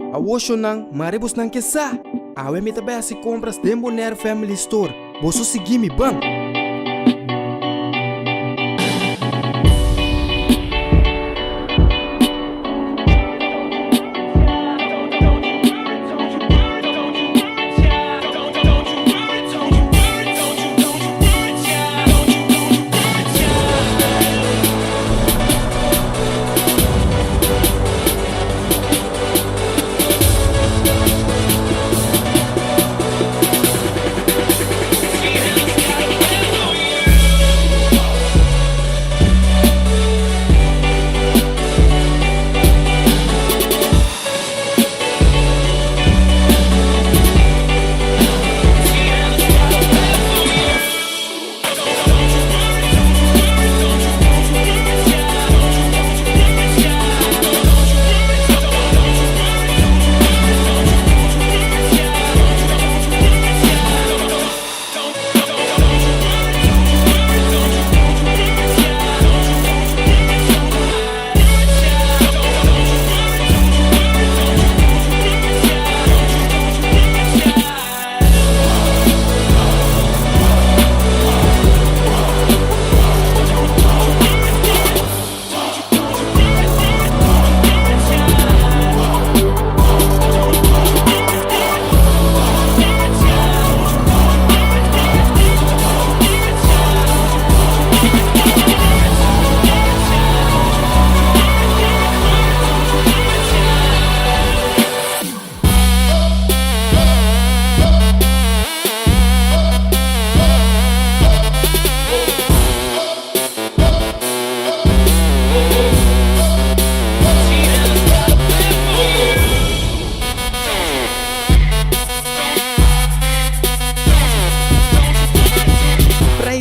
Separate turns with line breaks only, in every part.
Awosyo ng maribos ng kesa. Awe mi tabi si compras den Bonaire Family Store. Boso si Gimme bang.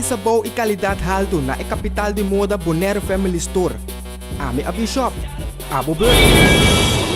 Sabaw ikalidad haldo na kapital de moda Bonaire Family Store. Ami abi shop. Abo Bird.